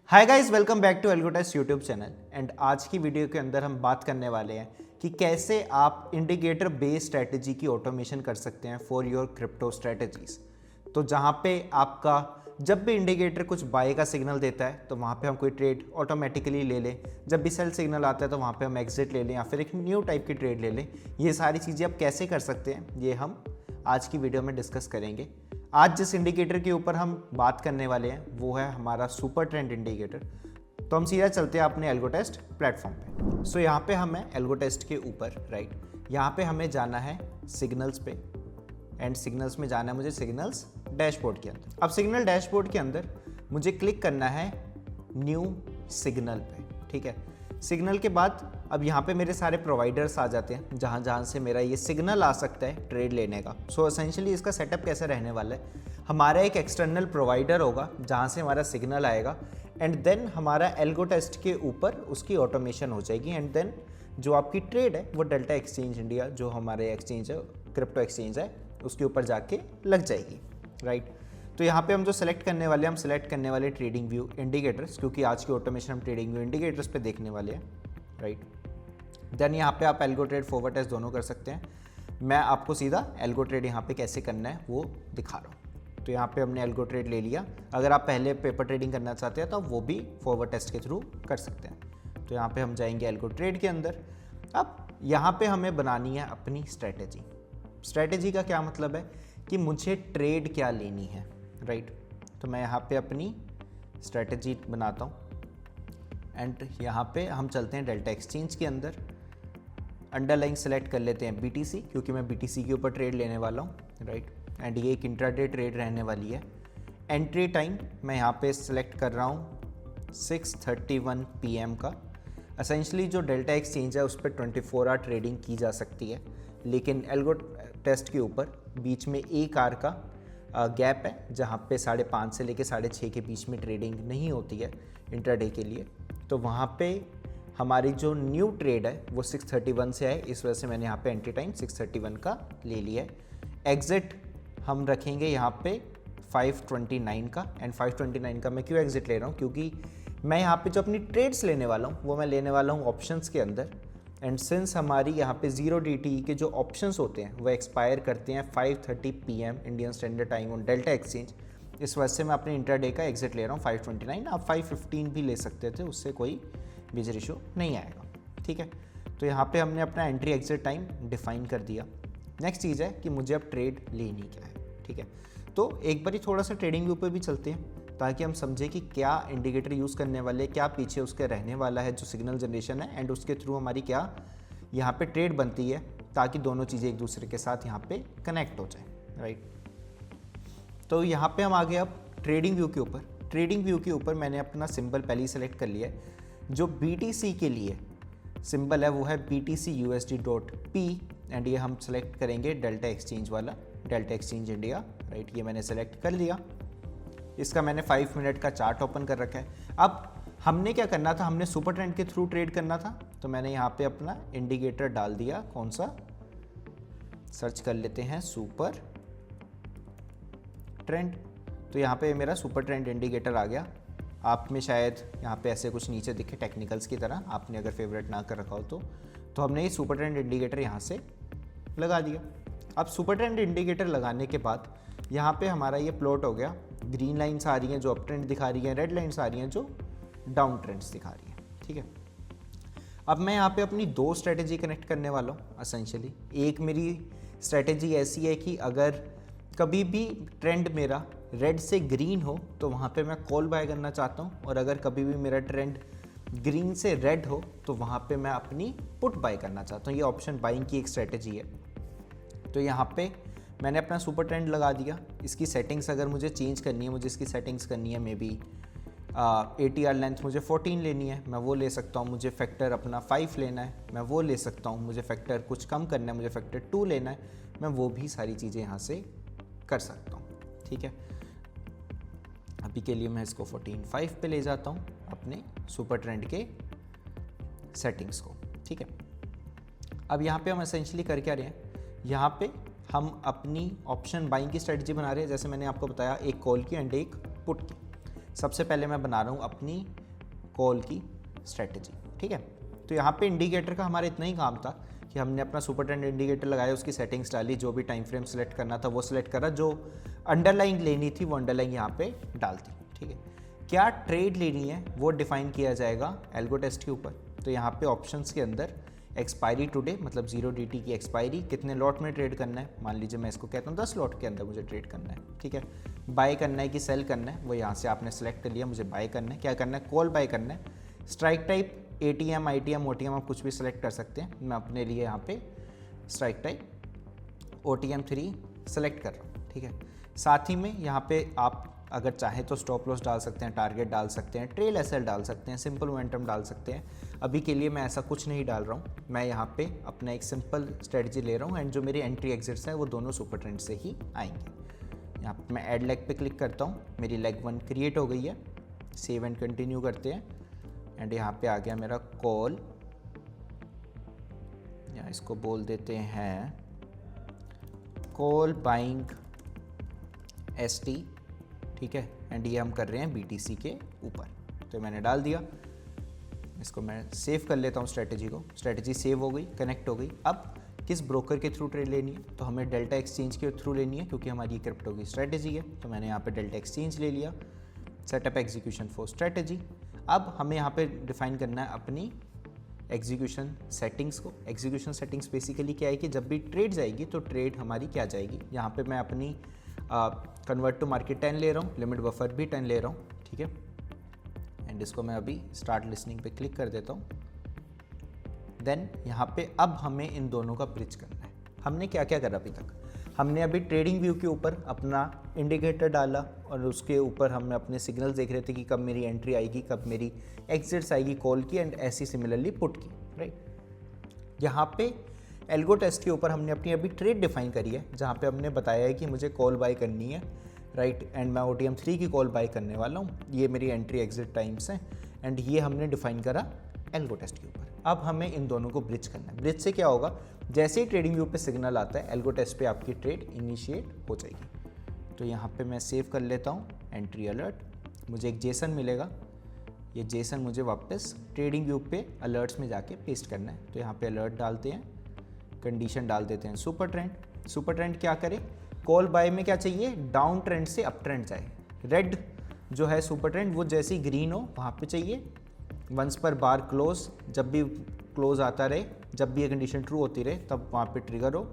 Hi guys, welcome back to Algotest YouTube channel. And आज की video के अंदर हम बात करने वाले हैं कि कैसे आप इंडिकेटर बेस्ड स्ट्रैटेजी की ऑटोमेशन कर सकते हैं फॉर योर क्रिप्टो स्ट्रैटेजीज। तो जहाँ पे आपका जब भी इंडिकेटर कुछ बाय का सिग्नल देता है तो वहाँ पे हम कोई ट्रेड ऑटोमेटिकली ले लें, जब भी सेल सिग्नल आता है तो वहाँ पे हम एग्जिट ले लें या फिर एक न्यू टाइप की ट्रेड ले लें। ये सारी चीज़ें आप कैसे कर सकते हैं ये हम आज की वीडियो में डिस्कस करेंगे। आज जिस इंडिकेटर के ऊपर हम बात करने वाले हैं वो है हमारा सुपर ट्रेंड इंडिकेटर। तो हम सीधा चलते हैं अपने एल्गोटेस्ट प्लेटफॉर्म पे। सो यहाँ पे हमें एल्गोटेस्ट के ऊपर यहाँ पे हमें जाना है सिग्नल्स पे, एंड सिग्नल्स में जाना है मुझे सिग्नल्स डैशबोर्ड के अंदर। अब सिग्नल डैशबोर्ड के अंदर मुझे क्लिक करना है न्यू सिग्नल पे। ठीक है, सिग्नल के बाद अब यहाँ पे मेरे सारे प्रोवाइडर्स आ जाते हैं जहाँ जहाँ से मेरा ये सिग्नल आ सकता है ट्रेड लेने का। सो एसेंशियली इसका सेटअप कैसे रहने वाला है, हमारा एक एक्सटर्नल प्रोवाइडर होगा जहाँ से हमारा सिग्नल आएगा एंड देन हमारा एल्गोटेस्ट के ऊपर उसकी ऑटोमेशन हो जाएगी एंड देन जो आपकी ट्रेड है वो डेल्टा एक्सचेंज इंडिया, जो हमारे एक्सचेंज है क्रिप्टो एक्सचेंज है, उसके ऊपर जाके लग जाएगी। राइट, तो यहाँ पे हम जो सेलेक्ट करने वाले हम सेलेक्ट करने वाले ट्रेडिंग व्यू इंडिकेटर्स, क्योंकि आज की ऑटोमेशन हम ट्रेडिंग व्यू इंडिकेटर्स पे देखने वाले हैं। राइट, देन यहाँ पे आप एल्गो ट्रेड फॉरवर्ड टेस्ट दोनों कर सकते हैं। मैं आपको सीधा एल्गो ट्रेड यहाँ पे कैसे करना है वो दिखा रहा हूँ। तो यहाँ पे हमने एल्गो ट्रेड ले लिया। अगर आप पहले पेपर ट्रेडिंग करना चाहते हैं तो वो भी फॉरवर्ड टेस्ट के थ्रू कर सकते हैं। तो यहाँ पे हम जाएंगे एल्गो ट्रेड के अंदर। अब यहाँ पे हमें बनानी है अपनी स्ट्रैटेजी। स्ट्रैटेजी का क्या मतलब है कि मुझे ट्रेड क्या लेनी है। राइट, तो मैं यहाँ पे अपनी स्ट्रैटेजी बनाता हूँ एंड यहाँ पे हम चलते हैं डेल्टा एक्सचेंज के अंदर। अंडरलाइन सेलेक्ट कर लेते हैं BTC, क्योंकि मैं BTC के ऊपर ट्रेड लेने वाला हूँ। राइट, एंड ये एक इंट्राडे ट्रेड रहने वाली है। एंट्री टाइम मैं यहाँ पे सेलेक्ट कर रहा हूँ 6:31 PM का। असेंशली जो डेल्टा एक्सचेंज है उस पर 24 आवर ट्रेडिंग की जा सकती है, लेकिन एल्गो टेस्ट के ऊपर बीच में 1 आवर का गैप है जहाँ पे 5:30 से लेके 6:30 के बीच में ट्रेडिंग नहीं होती है इंट्राडे के लिए। तो वहाँ पे हमारी जो न्यू ट्रेड है वो 6:31 से है, इस वजह से मैंने यहाँ पे एंट्री टाइम 6:31 का ले लिया है। एग्जिट हम रखेंगे यहाँ पे 5:29 का। एंड 5:29 का मैं क्यों एग्जिट ले रहा हूँ, क्योंकि मैं यहाँ पे जो अपनी ट्रेड्स लेने वाला हूँ वो मैं लेने वाला हूँ ऑप्शंस के अंदर। एंड सिंस हमारी यहाँ पे 0 DTE के जो ऑप्शंस होते हैं वो एक्सपायर करते हैं 5:30 PM Indian standard time on delta exchange, इस वजह से मैं अपने इंटरडे का एग्जिट ले रहा हूँ 5:29। आप 5:15 भी ले सकते थे, उससे कोई मेजर इशू नहीं आएगा। ठीक है, तो यहाँ पे हमने अपना एंट्री एग्जिट टाइम डिफाइन कर दिया। नेक्स्ट चीज़ है कि मुझे अब ट्रेड लेनी क्या है। ठीक है, तो एक बार ही थोड़ा सा ट्रेडिंग व्यू पे भी चलते हैं ताकि हम समझें कि क्या इंडिकेटर यूज़ करने वाले, क्या पीछे उसके रहने वाला है जो सिग्नल जनरेशन है, एंड उसके थ्रू हमारी क्या यहाँ पे ट्रेड बनती है, ताकि दोनों चीज़ें एक दूसरे के साथ यहाँ पे कनेक्ट हो जाए। राइट, तो यहाँ पे हम आ गए अब ट्रेडिंग व्यू के ऊपर। ट्रेडिंग व्यू के ऊपर मैंने अपना सिंबल पहले ही सेलेक्ट कर लिया है। जो BTC के लिए सिंबल है वो है BTC/USD.P एंड ये हम सेलेक्ट करेंगे डेल्टा एक्सचेंज वाला, डेल्टा एक्सचेंज इंडिया। राइट, ये मैंने सेलेक्ट कर लिया। इसका मैंने 5 मिनट का चार्ट ओपन कर रखा है। अब हमने क्या करना था, हमने सुपर ट्रेंड के थ्रू ट्रेड करना था, तो मैंने यहाँ पे अपना इंडिकेटर डाल दिया। कौन सा, सर्च कर लेते हैं सुपर ट्रेंड। तो यहाँ पे मेरा सुपर ट्रेंड इंडिकेटर आ गया। आप में शायद यहाँ पे ऐसे कुछ नीचे दिखे टेक्निकल्स की तरह, आपने अगर फेवरेट ना कर रखा हो तो हमने ये सुपर ट्रेंड इंडिकेटर यहाँ से लगा दिया। अब सुपर ट्रेंड इंडिकेटर लगाने के बाद यहाँ पे हमारा ये प्लॉट हो गया। ग्रीन लाइन्स आ रही हैं जो अप ट्रेंड दिखा रही हैं, रेड लाइन्स आ रही हैं जो डाउन ट्रेंड्स दिखा रही हैं। ठीक है, अब मैं यहाँ पे अपनी 2 स्ट्रेटेजी कनेक्ट करने वाला हूँ असेंशियली। एक मेरी स्ट्रेटेजी ऐसी है कि अगर कभी भी ट्रेंड मेरा रेड से ग्रीन हो तो वहाँ पे मैं कॉल बाय करना चाहता हूँ, और अगर कभी भी मेरा ट्रेंड ग्रीन से रेड हो तो वहाँ पे मैं अपनी पुट बाय करना चाहता हूँ। ये ऑप्शन बाइंग की एक स्ट्रेटेजी है। तो यहाँ पे मैंने अपना सुपर ट्रेंड लगा दिया। इसकी सेटिंग्स अगर मुझे चेंज करनी है, मुझे इसकी सेटिंग्स करनी है, मे बी ATR लेंथ मुझे 14 लेनी है, मैं वो ले सकता हूँ। मुझे फैक्टर अपना 5 लेना है, मैं वो ले सकता हूँ। मुझे फैक्टर कुछ कम करना है, मुझे फैक्टर 2 लेना है, मैं वो भी सारी चीज़ें यहाँ से कर सकता हूँ। ठीक है, अभी के लिए मैं इसको 14.5 पे ले जाता हूँ अपने सुपर ट्रेंड के सेटिंग्स को। ठीक है, अब यहाँ पे हम एसेंशियली कर क्या रहे हैं, यहाँ पे हम अपनी ऑप्शन बाइंग की स्ट्रेटजी बना रहे हैं। जैसे मैंने आपको बताया, एक कॉल की एंड एक पुट की। सबसे पहले मैं बना रहा हूँ अपनी कॉल की स्ट्रेटजी, ठीक है। तो यहाँ पे इंडिकेटर का हमारा इतना ही काम था कि हमने अपना सुपर ट्रेंड इंडिकेटर लगाया, उसकी सेटिंग्स डाली, जो भी टाइम फ्रेम सेलेक्ट करना था वो सिलेक्ट करा, जो अंडरलाइन लेनी थी वो अंडरलाइन यहाँ पे डाल दी, ठीक है। क्या ट्रेड लेनी है वो डिफाइन किया जाएगा एल्गो टेस्ट के ऊपर। तो यहाँ पे ऑप्शंस के अंदर एक्सपायरी टुडे मतलब 0 DT की एक्सपायरी, कितने लॉट में ट्रेड करना है, मान लीजिए मैं इसको कहता हूँ 10 लॉट के अंदर मुझे ट्रेड करना है, ठीक है। बाय करना है कि सेल करना है वो यहाँ से आपने सेलेक्ट कर लिया, मुझे बाय करना है। क्या करना है, कॉल बाय करना है। Strike type ATM ITM OTM आप कुछ भी सेलेक्ट कर सकते हैं, मैं अपने लिए यहाँ पे स्ट्राइक टाइप OTM3 सेलेक्ट कर रहा हूँ, ठीक है। साथ ही में यहाँ पे आप अगर चाहें तो स्टॉप लॉस डाल सकते हैं, टारगेट डाल सकते हैं, ट्रेल SL डाल सकते हैं, सिंपल मोमेंटम डाल सकते हैं। अभी के लिए मैं ऐसा कुछ नहीं डाल रहा हूँ, मैं यहाँ पे अपना एक सिंपल स्ट्रेटजी ले रहा हूँ एंड जो मेरी एंट्री एग्जिट्स हैं वो दोनों सुपर ट्रेंड से ही आएंगे। यहाँ पे मैं ऐड लेग पे क्लिक करता हूँ, मेरी लेग 1 क्रिएट हो गई है। सेव एंड कंटिन्यू करते हैं एंड यहाँ पे आ गया मेरा कॉल, या इसको बोल देते हैं कॉल बाइंग ST, ठीक है। एंड ये हम कर रहे हैं BTC के ऊपर, तो मैंने डाल दिया। इसको मैं सेव कर लेता हूँ स्ट्रेटजी को, स्ट्रेटजी सेव हो गई, कनेक्ट हो गई। अब किस ब्रोकर के थ्रू ट्रेड लेनी है, तो हमें डेल्टा एक्सचेंज के थ्रू लेनी है क्योंकि हमारी क्रिप्टो की स्ट्रेटजी है। तो मैंने यहाँ पे डेल्टा एक्सचेंज ले लिया, सेटअप एग्जीक्यूशन फॉर स्ट्रेटजी। अब हमें यहाँ पे डिफाइन करना है अपनी एग्जीक्यूशन सेटिंग्स को। एग्जीक्यूशन सेटिंग्स बेसिकली क्या है कि जब भी ट्रेड जाएगी तो ट्रेड हमारी क्या जाएगी। यहाँ पे मैं अपनी कन्वर्ट टू मार्केट 10 ले रहा हूँ, लिमिट बफर भी 10 ले रहा हूँ, ठीक है। एंड इसको मैं अभी स्टार्ट लिसनिंग पे क्लिक कर देता हूँ। देन यहाँ पे अब हमें इन दोनों का ब्रिज करना है। हमने क्या क्या करा अभी तक, हमने अभी ट्रेडिंग व्यू के ऊपर अपना इंडिकेटर डाला और उसके ऊपर हमने अपने सिग्नल्स देख रहे थे कि कब मेरी एंट्री आएगी, कब मेरी एग्जिट्स आएगी कॉल की, एंड ऐसी सिमिलरली पुट की, राइट। यहाँ पे एल्गो टेस्ट के ऊपर हमने अपनी अभी ट्रेड डिफाइन करी है, जहाँ पे हमने बताया है कि मुझे कॉल बाय करनी है, राइट। एंड मैं OTM3 की कॉल बाय करने वाला हूँ, ये मेरी एंट्री एग्जिट टाइम्स हैं एंड ये हमने डिफाइन करा एल्गो टेस्ट के ऊपर। अब हमें इन दोनों को ब्रिज करना है। ब्रिज से क्या होगा, जैसे ही ट्रेडिंग व्यू पे सिग्नल आता है एल्गो टेस्ट पे आपकी ट्रेड इनिशिएट हो जाएगी। तो यहाँ पे मैं सेव कर लेता हूँ एंट्री अलर्ट, मुझे एक जेसन मिलेगा, ये जेसन मुझे वापस ट्रेडिंग व्यू पे अलर्ट्स में जाके पेस्ट करना है। तो यहाँ पे अलर्ट डालते हैं, कंडीशन डाल देते हैं सुपर ट्रेंड। सुपर ट्रेंड क्या करे, कॉल बाय में क्या चाहिए, डाउन ट्रेंड से अप ट्रेंड जाए। रेड जो है सुपर ट्रेंड वो जैसे ही ग्रीन हो वहाँ पे चाहिए, वंस पर बार क्लोज, जब भी क्लोज आता रहे, जब भी ये कंडीशन ट्रू होती रहे तब वहाँ पे ट्रिगर हो।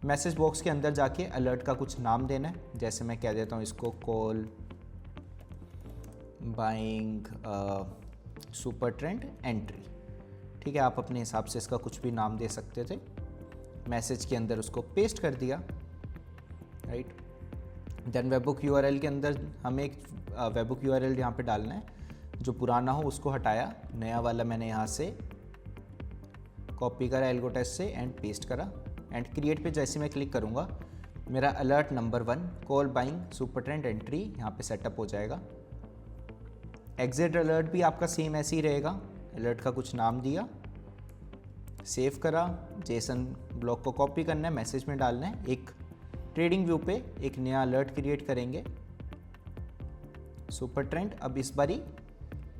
मैसेज बॉक्स के अंदर जाके अलर्ट का कुछ नाम देना है, जैसे मैं कह देता हूँ इसको call buying super trend entry, ठीक है। आप अपने हिसाब से इसका कुछ भी नाम दे सकते थे। मैसेज के अंदर उसको पेस्ट कर दिया, राइट। देन वेबबुक URL के अंदर हमें एक वेबबुक URL यहाँ पे डालना है, जो पुराना हो उसको हटाया, नया वाला मैंने यहाँ से कॉपी करा एल्गो टेस्ट से एंड पेस्ट करा। एंड क्रिएट पे जैसे मैं क्लिक करूँगा मेरा alert number 1 call buying super trend entry यहाँ पे सेटअप हो जाएगा। एग्जिट अलर्ट भी आपका सेम ऐसे ही रहेगा, अलर्ट का कुछ नाम दिया, सेव करा, जेसन ब्लॉक को कॉपी करना है, मैसेज में डालना है। एक ट्रेडिंग व्यू पे एक नया अलर्ट क्रिएट करेंगे सुपर ट्रेंड। अब इस बारी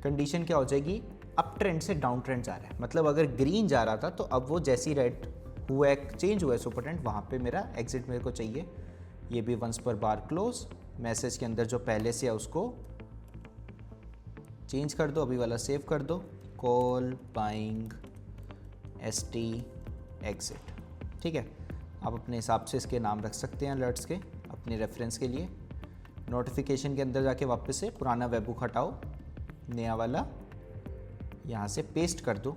कंडीशन क्या हो जाएगी, अप ट्रेंड से डाउन ट्रेंड जा रहा है, मतलब अगर ग्रीन जा रहा था तो अब वो जैसी रेड हुआ है, चेंज हुआ है सुपर ट्रेंड, वहाँ पे मेरा एग्जिट मेरे को चाहिए। ये भी वंस पर बार क्लोज, मैसेज के अंदर जो पहले से है उसको चेंज कर दो, अभी वाला सेव कर दो, कॉल बाइंग ST एग्जिट, ठीक है। आप अपने हिसाब से इसके नाम रख सकते हैं अलर्ट्स के, अपने रेफरेंस के लिए। नोटिफिकेशन के अंदर जाके वापस से पुराना वेबबुक हटाओ, नया वाला यहाँ से पेस्ट कर दो,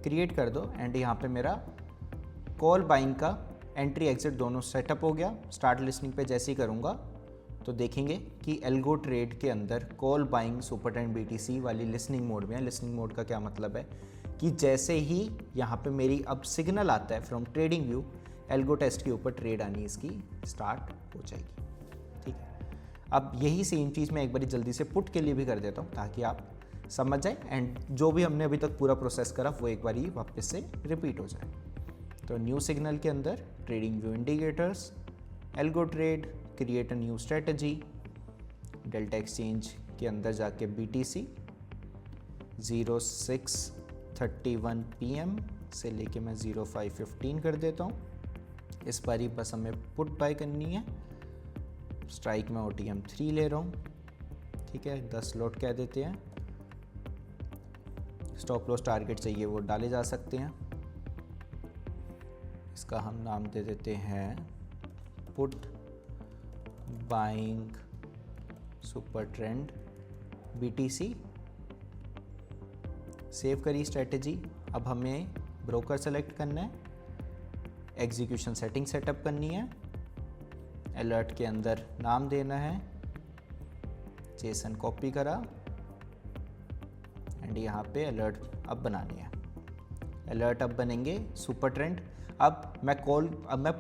क्रिएट कर दो एंड यहाँ पे मेरा कॉल बाइंग का एंट्री एग्जिट दोनों सेटअप हो गया। स्टार्ट लिसनिंग पे जैसे ही करूँगा तो देखेंगे कि एल्गो ट्रेड के अंदर call buying super trend BTC वाली लिसनिंग मोड में है। लिसनिंग मोड का क्या मतलब है कि जैसे ही यहाँ पे मेरी अब सिग्नल आता है from TradingView, algo test के ऊपर ट्रेड आनी इसकी स्टार्ट हो जाएगी, ठीक है। अब यही सेम चीज़ मैं एक बारी जल्दी से पुट के लिए भी कर देता हूँ ताकि आप समझ जाए एंड जो भी हमने अभी तक पूरा प्रोसेस करा वो एक बारी वापस से रिपीट हो जाए। तो न्यू सिग्नल के अंदर trading view indicators, algo trade, create a new strategy, delta exchange के अंदर जाके BTC 06:31 PM से लेके मैं 05:15 कर देता हूँ। इस बारी बस हमें पुट बाय करनी है। स्ट्राइक में OTM 3 ले रहा हूँ, ठीक है, 10 लॉट कह देते हैं। स्टॉप लॉस टारगेट चाहिए वो डाले जा सकते हैं। इसका हम नाम दे देते हैं put buying super trend BTC। Save करी स्ट्रेटेजी। अब हमें ब्रोकर सेलेक्ट करना है, एग्जीक्यूशन सेटिंग सेटअप करनी है, अलर्ट के अंदर नाम देना है, जेसन कॉपी करा एंड यहाँ पे अलर्ट अब बनानी है। अलर्ट अब बनेंगे सुपर ट्रेंड। अब मैं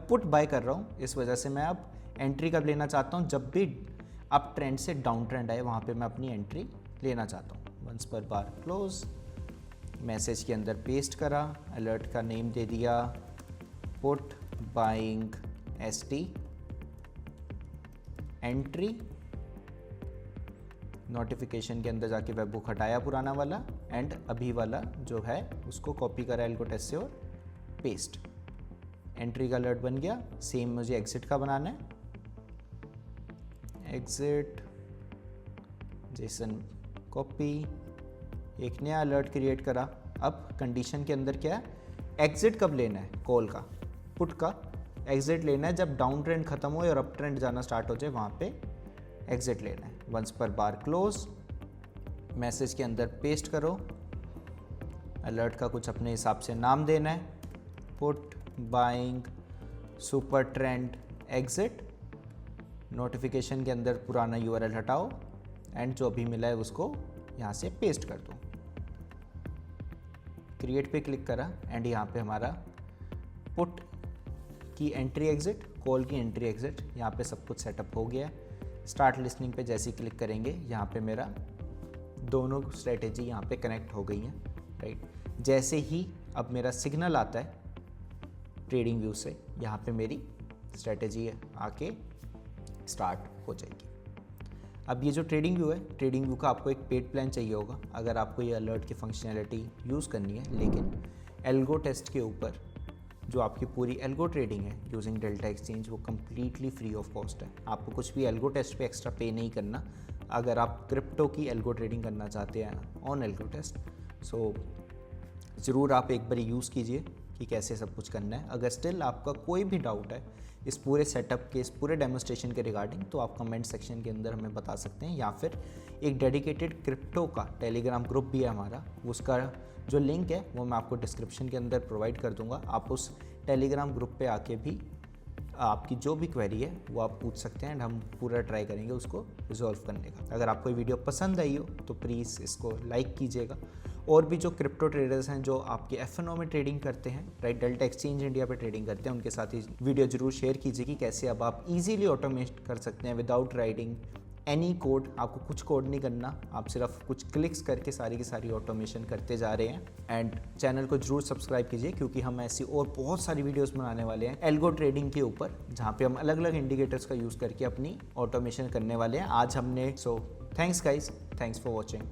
पुट बाय कर रहा हूँ, इस वजह से मैं अब एंट्री कब लेना चाहता हूँ, जब भी अप ट्रेंड से डाउन ट्रेंड आए वहाँ पे मैं अपनी एंट्री लेना चाहता हूँ। वंस पर बार क्लोज, मैसेज के अंदर पेस्ट करा, अलर्ट का नेम दे दिया put buying ST, entry, notification के अंदर जाके वेब बुक हटाया पुराना वाला एंड अभी वाला जो है उसको कॉपी करा एल्गो टेस्ट से और पेस्ट। एंट्री का अलर्ट बन गया। सेम मुझे एग्जिट का बनाना है, एग्जिट, जेसन कॉपी, एक नया अलर्ट क्रिएट करा। अब कंडीशन के अंदर क्या है, एग्जिट कब लेना है, कॉल का, पुट का एग्जिट लेना है जब डाउन ट्रेंड खत्म हो और अप ट्रेंड जाना स्टार्ट हो जाए, वहाँ पे एग्जिट लेना है। वंस पर बार क्लोज, मैसेज के अंदर पेस्ट करो, अलर्ट का कुछ अपने हिसाब से नाम देना है, put buying super trend exit, notification के अंदर पुराना URL हटाओ एंड जो अभी मिला है उसको यहाँ से पेस्ट कर दो। क्रिएट पे क्लिक करा एंड यहाँ पे हमारा पुट की एंट्री एग्जिट, कॉल की एंट्री एग्जिट, यहाँ पे सब कुछ सेटअप हो गया है। स्टार्ट लिसनिंग पे जैसे ही क्लिक करेंगे यहाँ पे मेरा दोनों स्ट्रेटेजी यहाँ पे कनेक्ट हो गई हैं, राइट। जैसे ही अब मेरा सिग्नल आता है ट्रेडिंग व्यू से, यहाँ पे मेरी स्ट्रेटेजी आके स्टार्ट हो जाएगी। अब ये जो ट्रेडिंग व्यू है, ट्रेडिंग व्यू का आपको एक पेड प्लान चाहिए होगा अगर आपको ये अलर्ट की फंक्शनैलिटी यूज़ करनी है, लेकिन एल्गो टेस्ट के ऊपर जो आपकी पूरी एल्गो ट्रेडिंग है यूजिंग डेल्टा एक्सचेंज वो कम्प्लीटली फ्री ऑफ कॉस्ट है। आपको कुछ भी एल्गो टेस्ट पे एक्स्ट्रा पे नहीं करना अगर आप क्रिप्टो की एल्गो ट्रेडिंग करना चाहते हैं ऑन एल्गो टेस्ट। सो ज़रूर आप एक बार यूज़ कीजिए कि कैसे सब कुछ करना है। अगर स्टिल आपका कोई भी डाउट है इस पूरे सेटअप के, इस पूरे डेमोस्ट्रेशन के रिगार्डिंग, तो आप कमेंट सेक्शन के अंदर हमें बता सकते हैं, या फिर एक डेडिकेटेड क्रिप्टो का टेलीग्राम ग्रुप भी है हमारा, उसका जो लिंक है वो मैं आपको डिस्क्रिप्शन के अंदर प्रोवाइड कर दूंगा। आप उस टेलीग्राम ग्रुप पे आके भी आपकी जो भी क्वेरी है वो आप पूछ सकते हैं एंड हम पूरा ट्राई करेंगे उसको रिजॉल्व करने का। अगर आपको ये वीडियो पसंद आई हो तो प्लीज़ इसको लाइक कीजिएगा। और भी जो क्रिप्टो ट्रेडर्स हैं जो आपके FNO में ट्रेडिंग करते हैं, राइट, डेल्टा एक्सचेंज इंडिया पे ट्रेडिंग करते हैं, उनके साथ ही वीडियो जरूर शेयर कीजिए कि कैसे अब आप इजीली ऑटोमेट कर सकते हैं विदाउट राइटिंग एनी कोड। आपको कुछ कोड नहीं करना, आप सिर्फ कुछ क्लिक्स करके सारी की सारी ऑटोमेशन करते जा रहे हैं। एंड चैनल को जरूर सब्सक्राइब कीजिए क्योंकि हम ऐसी और बहुत सारी वीडियोस बनाने वाले हैं एल्गो ट्रेडिंग के ऊपर, जहाँ पे हम अलग अलग इंडिकेटर्स का यूज़ करके अपनी ऑटोमेशन करने वाले हैं। आज हमने thanks guys, thanks for watching.